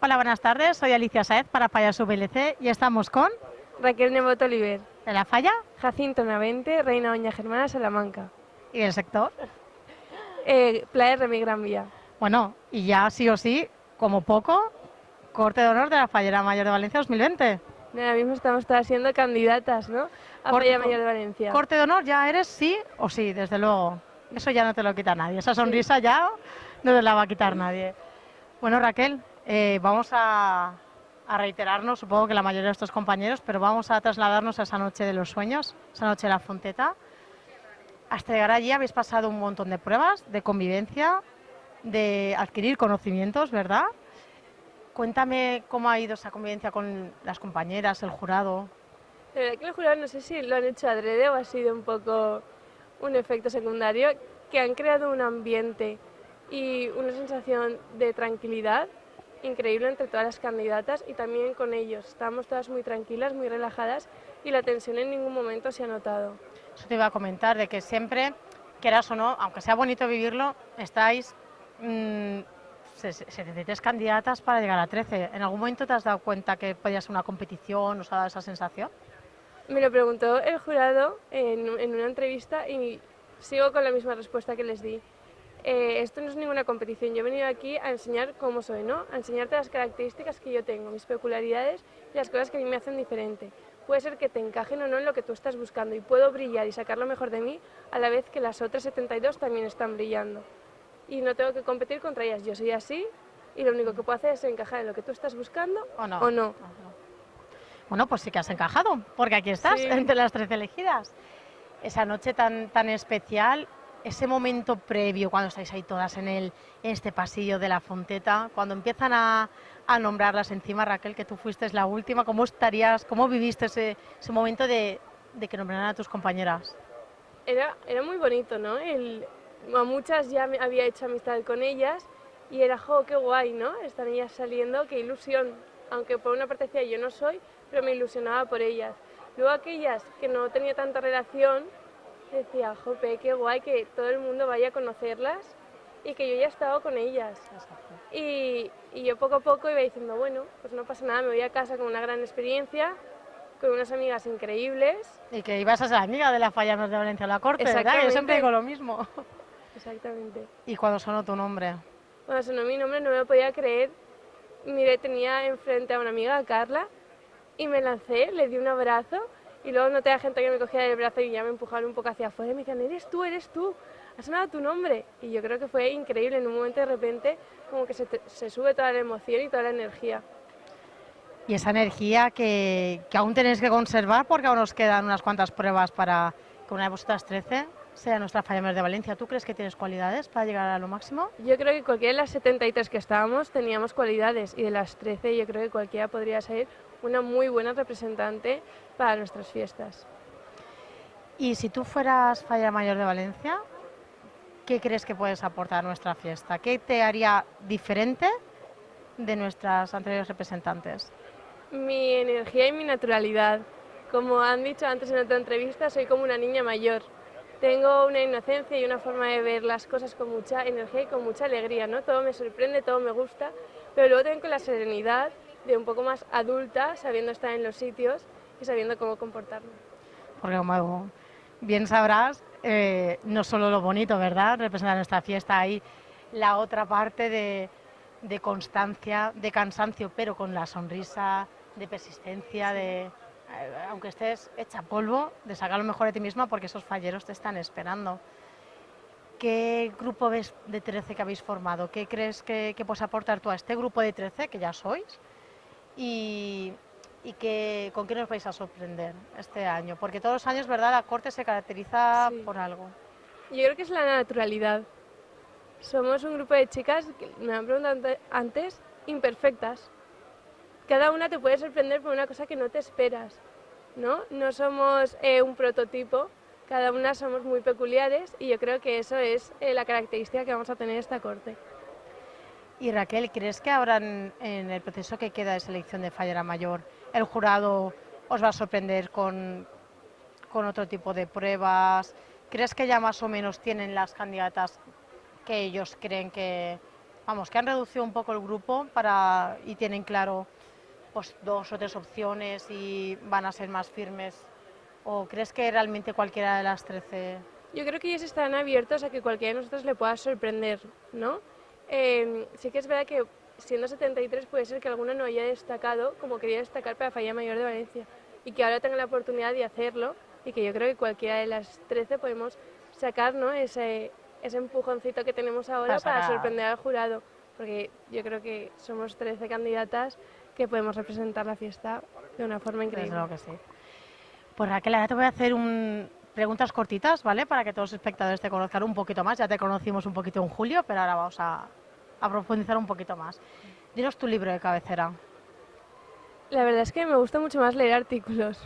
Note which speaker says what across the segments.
Speaker 1: Hola, buenas tardes. Soy Alicia Saez para Payaso VLC y estamos con
Speaker 2: Raquel Nebot Oliver,
Speaker 1: de la Falla
Speaker 2: Jacinto Navente, Reina Doña Germana, Salamanca.
Speaker 1: y el sector.
Speaker 2: Playa Remy Gran Vía.
Speaker 1: Bueno, y ya sí o sí, como poco, corte de honor de la Fallera Mayor de Valencia 2020.
Speaker 2: Ahora mismo estamos todas siendo candidatas, ¿no? A Playa Mayor de Valencia.
Speaker 1: Corte de honor ya eres sí o sí, desde luego. Eso ya no te lo quita nadie. Esa sonrisa ya no te la va a quitar nadie. Bueno, Raquel, vamos a reiterarnos, supongo que la mayoría de estos compañeros, pero vamos a trasladarnos a esa noche de los sueños, esa noche de la Fonteta. Hasta llegar allí habéis pasado un montón de pruebas, de convivencia, de adquirir conocimientos, ¿verdad? Cuéntame cómo ha ido esa convivencia con las compañeras, el jurado.
Speaker 2: La verdad que el jurado no sé si lo han hecho adrede o ha sido un poco un efecto secundario, que han creado un ambiente y una sensación de tranquilidad increíble entre todas las candidatas y también con ellos. Estábamos todas muy tranquilas, muy relajadas y la tensión en ningún momento se ha notado.
Speaker 1: Eso te iba a comentar, de que siempre, quieras o no, aunque sea bonito vivirlo, estáis 73 candidatas para llegar a 13. ¿En algún momento te has dado cuenta que podía ser una competición? ¿Os ha dado esa sensación?
Speaker 2: Me lo preguntó el jurado en una entrevista y sigo con la misma respuesta que les di. Esto no es ninguna competición, yo he venido aquí a enseñar cómo soy, ¿no? A enseñarte las características que yo tengo, mis peculiaridades y las cosas que a mí me hacen diferente. Puede ser que te encajen o no en lo que tú estás buscando y puedo brillar y sacar lo mejor de mí a la vez que las otras 72 también están brillando. Y no tengo que competir contra ellas, yo soy así y lo único que puedo hacer es encajar en lo que tú estás buscando
Speaker 1: ¿O no?
Speaker 2: o no.
Speaker 1: Bueno, pues sí que has encajado, porque aquí estás,
Speaker 2: Sí.
Speaker 1: entre las 13 elegidas. Esa noche tan especial, ese momento previo, cuando estáis ahí todas en este pasillo de la Fonteta, cuando empiezan a nombrarlas encima, Raquel, que tú fuiste la última, cómo viviste ese momento de que nombraran a tus compañeras?
Speaker 2: Era muy bonito, ¿no? A muchas ya había hecho amistad con ellas y era, jo, qué guay, ¿no? Están ellas saliendo, qué ilusión. Aunque por una parte decía yo no soy, pero me ilusionaba por ellas. Luego aquellas que no tenía tanta relación, decía, jope, qué guay que todo el mundo vaya a conocerlas y que yo ya he estado con ellas. Y yo poco a poco iba diciendo, bueno, pues no pasa nada, me voy a casa con una gran experiencia, con unas amigas increíbles.
Speaker 1: Y que ibas a ser amiga de la Falla Mayor de Valencia, la corte, ¿verdad? Yo siempre digo lo mismo.
Speaker 2: Exactamente.
Speaker 1: ¿Y cuando sonó tu nombre?
Speaker 2: Cuando sonó mi nombre no me lo podía creer. Miré, tenía enfrente a una amiga, a Carla, y me lancé, le di un abrazo y luego noté a gente que me cogía del brazo y ya me empujaron un poco hacia afuera y me decían, eres tú, ha sonado tu nombre. Y yo creo que fue increíble, en un momento de repente como que se sube toda la emoción y toda la energía.
Speaker 1: Y esa energía que aún tenéis que conservar porque aún nos quedan unas cuantas pruebas para que una de vosotras 13 sea nuestra Falla Mayor de Valencia. ¿Tú crees que tienes cualidades para llegar a lo máximo?
Speaker 2: Yo creo que cualquiera de las 73 que estábamos teníamos cualidades y de las 13 yo creo que cualquiera podría ser una muy buena representante para nuestras fiestas.
Speaker 1: Y si tú fueras Falla Mayor de Valencia, ¿qué crees que puedes aportar a nuestra fiesta? ¿Qué te haría diferente de nuestras anteriores representantes?
Speaker 2: Mi energía y mi naturalidad. Como han dicho antes en otra entrevista, soy como una niña mayor. Tengo una inocencia y una forma de ver las cosas con mucha energía y con mucha alegría, ¿no? Todo me sorprende, todo me gusta, pero luego tengo la serenidad de un poco más adulta, sabiendo estar en los sitios y sabiendo cómo comportarme.
Speaker 1: Porque como bien sabrás, no solo lo bonito, ¿verdad? Representa nuestra fiesta, hay la otra parte de constancia, de cansancio, pero con la sonrisa, de persistencia, aunque estés hecha polvo, de sacar lo mejor de ti misma porque esos falleros te están esperando. ¿Qué grupo ves de 13 que habéis formado? ¿Qué crees que puedes aportar tú a este grupo de 13 que ya sois? Y con qué nos vais a sorprender este año, porque todos los años, ¿verdad?, la corte se caracteriza por algo.
Speaker 2: Yo creo que es la naturalidad. Somos un grupo de chicas, que me han preguntado antes, imperfectas. Cada una te puede sorprender por una cosa que no te esperas, ¿no? No somos un prototipo, cada una somos muy peculiares y yo creo que eso es la característica que vamos a tener esta corte.
Speaker 1: Y Raquel, ¿crees que ahora en el proceso que queda de selección de Fallera Mayor, el jurado os va a sorprender con otro tipo de pruebas? ¿Crees que ya más o menos tienen las candidatas que ellos creen que vamos, que han reducido un poco el grupo y tienen claro pues 2 o 3 opciones y van a ser más firmes? ¿O crees que realmente cualquiera de las 13?
Speaker 2: Yo creo que ellos están abiertos a que cualquiera de nosotros le pueda sorprender, ¿no? Sí que es verdad que siendo 73 puede ser que alguno no haya destacado como quería destacar para Falla Mayor de Valencia y que ahora tenga la oportunidad de hacerlo y que yo creo que cualquiera de las 13 podemos sacar, ¿no? ese empujoncito que tenemos ahora para sorprender al jurado, porque yo creo que somos 13 candidatas que podemos representar la fiesta de una forma increíble.
Speaker 1: Desde luego que sí. Pues Raquel, ahora te voy a hacer preguntas cortitas, ¿vale? Para que todos los espectadores te conozcan un poquito más. Ya te conocimos un poquito en julio, pero ahora vamos a profundizar un poquito más. Dinos tu libro de cabecera.
Speaker 2: La verdad es que me gusta mucho más leer artículos.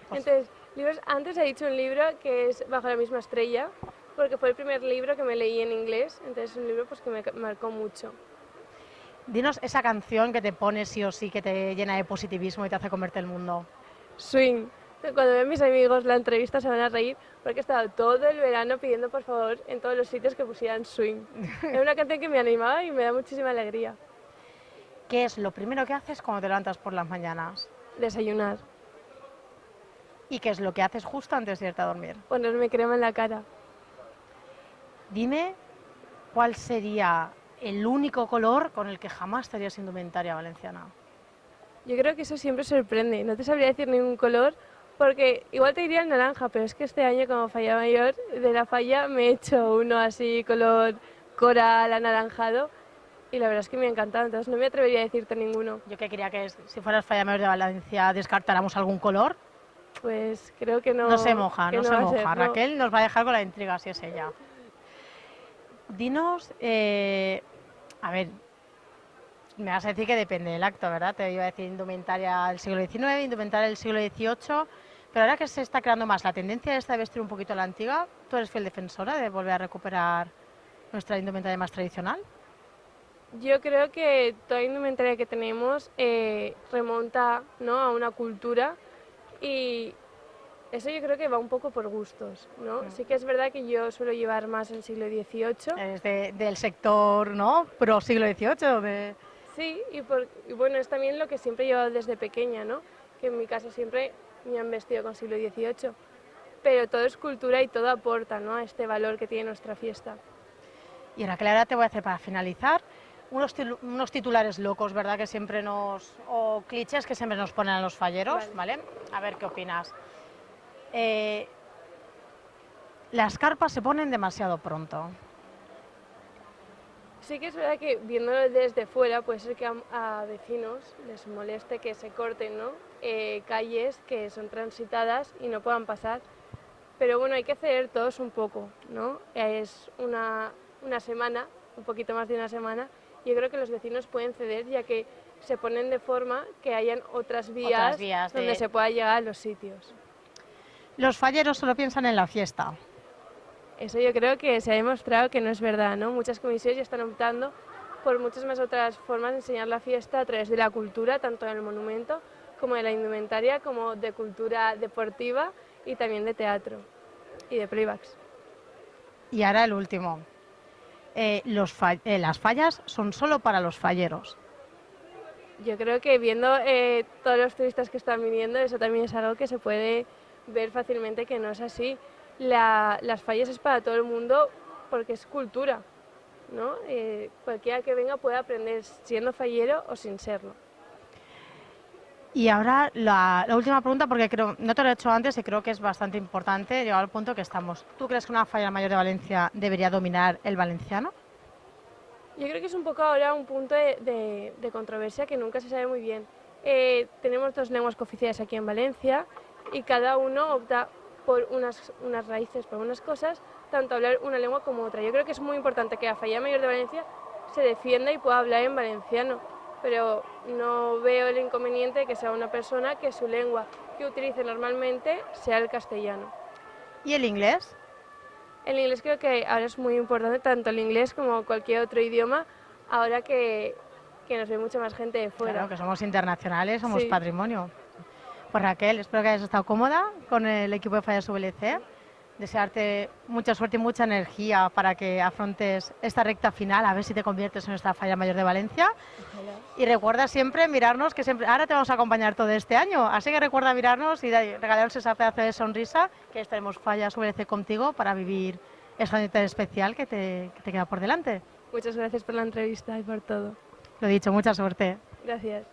Speaker 1: Pues,
Speaker 2: Entonces, libros, antes he dicho un libro que es Bajo la misma estrella, porque fue el primer libro que me leí en inglés, entonces es un libro pues, que me marcó mucho.
Speaker 1: dinos esa canción que te pone sí o sí, que te llena de positivismo y te hace comerte el mundo.
Speaker 2: Swing. Cuando ven mis amigos la entrevista se van a reír porque he estado todo el verano pidiendo por favor en todos los sitios que pusieran Swing. Era una canción que me animaba y me da muchísima alegría.
Speaker 1: ¿Qué es lo primero que haces cuando te levantas por las mañanas?
Speaker 2: Desayunar.
Speaker 1: ¿Y qué es lo que haces justo antes de irte a dormir?
Speaker 2: Ponerme crema en la cara.
Speaker 1: Dime cuál sería el único color con el que jamás te harías indumentaria valenciana.
Speaker 2: Yo creo que eso siempre sorprende. No te sabría decir ningún color porque igual te diría el naranja, pero es que este año como Falla Mayor de la Falla me he hecho uno así color coral anaranjado y la verdad es que me ha encantado, entonces no me atrevería a decirte ninguno.
Speaker 1: Yo que quería que si fueras Falla Mayor de Valencia descartáramos algún color.
Speaker 2: Pues creo que no.
Speaker 1: No se moja,
Speaker 2: que
Speaker 1: no se
Speaker 2: va a
Speaker 1: moja.
Speaker 2: ser, no.
Speaker 1: Raquel nos va a dejar con la intriga si es ella. Dinos, a ver, me vas a decir que depende del acto, ¿verdad? Te iba a decir indumentaria del siglo XIX, indumentaria del siglo XVIII, pero ahora que se está creando más la tendencia esta de vestir un poquito a la antigua, ¿tú eres fiel defensora de volver a recuperar nuestra indumentaria más tradicional?
Speaker 2: Yo creo que toda indumentaria que tenemos remonta, ¿no?, a una cultura y eso yo creo que va un poco por gustos, ¿no? Sí que es verdad que yo suelo llevar más el siglo XVIII.
Speaker 1: Eres del sector, ¿no?, pro siglo XVIII.
Speaker 2: Sí, y bueno, es también lo que siempre he llevado desde pequeña, ¿no? Que en mi casa siempre me han vestido con siglo XVIII. Pero todo es cultura y todo aporta, ¿no?, a este valor que tiene nuestra fiesta.
Speaker 1: Y ahora, Clara, te voy a hacer para finalizar unos titulares locos, ¿verdad? Que siempre o clichés que siempre nos ponen a los falleros, ¿vale? A ver qué opinas. Las carpas se ponen demasiado pronto.
Speaker 2: Sí que es verdad que viéndolo desde fuera puede ser que a vecinos les moleste que se corten, ¿no?, calles que son transitadas y no puedan pasar. Pero bueno, hay que ceder todos un poco, ¿no? Es una semana, un poquito más de una semana, y yo creo que los vecinos pueden ceder ya que se ponen de forma que hayan otras vías donde se pueda llegar a los sitios.
Speaker 1: Los falleros solo piensan en la fiesta.
Speaker 2: Eso yo creo que se ha demostrado que no es verdad, ¿no? Muchas comisiones ya están optando por muchas más otras formas de enseñar la fiesta a través de la cultura, tanto en el monumento como de la indumentaria, como de cultura deportiva y también de teatro y de playbacks.
Speaker 1: Y ahora el último. Las fallas son solo para los falleros.
Speaker 2: Yo creo que viendo todos los turistas que están viniendo, eso también es algo que se puede ver fácilmente que no es así. Las fallas es para todo el mundo porque es cultura, ¿no? Cualquiera que venga puede aprender siendo fallero o sin serlo.
Speaker 1: Y ahora la última pregunta, porque no te lo he hecho antes y creo que es bastante importante, llegado al punto que estamos. ¿Tú crees que una Falla Mayor de Valencia debería dominar el valenciano?
Speaker 2: Yo creo que es un poco ahora un punto de controversia que nunca se sabe muy bien. Tenemos 2 lenguas cooficiales aquí en Valencia y cada uno opta por unas raíces, por unas cosas, tanto hablar una lengua como otra. Yo creo que es muy importante que la Falla Mayor de Valencia se defienda y pueda hablar en valenciano, pero no veo el inconveniente de que sea una persona que su lengua que utilice normalmente sea el castellano.
Speaker 1: ¿Y el inglés?
Speaker 2: El inglés creo que ahora es muy importante, tanto el inglés como cualquier otro idioma, ahora que nos ve mucha más gente de fuera.
Speaker 1: Claro, que somos internacionales, somos
Speaker 2: Sí.
Speaker 1: patrimonio. Pues Raquel, espero que hayas estado cómoda con el equipo de Fallas VLC. desearte mucha suerte y mucha energía para que afrontes esta recta final, a ver si te conviertes en nuestra falla mayor de Valencia.
Speaker 2: Ojalá.
Speaker 1: Y recuerda siempre mirarnos, que siempre, ahora te vamos a acompañar todo este año, así que recuerda mirarnos y regalarnos esa pedazo de sonrisa, que estaremos fallas VLC contigo para vivir esa noche tan especial que te queda por delante.
Speaker 2: Muchas gracias por la entrevista y por todo.
Speaker 1: Lo dicho, mucha suerte.
Speaker 2: Gracias.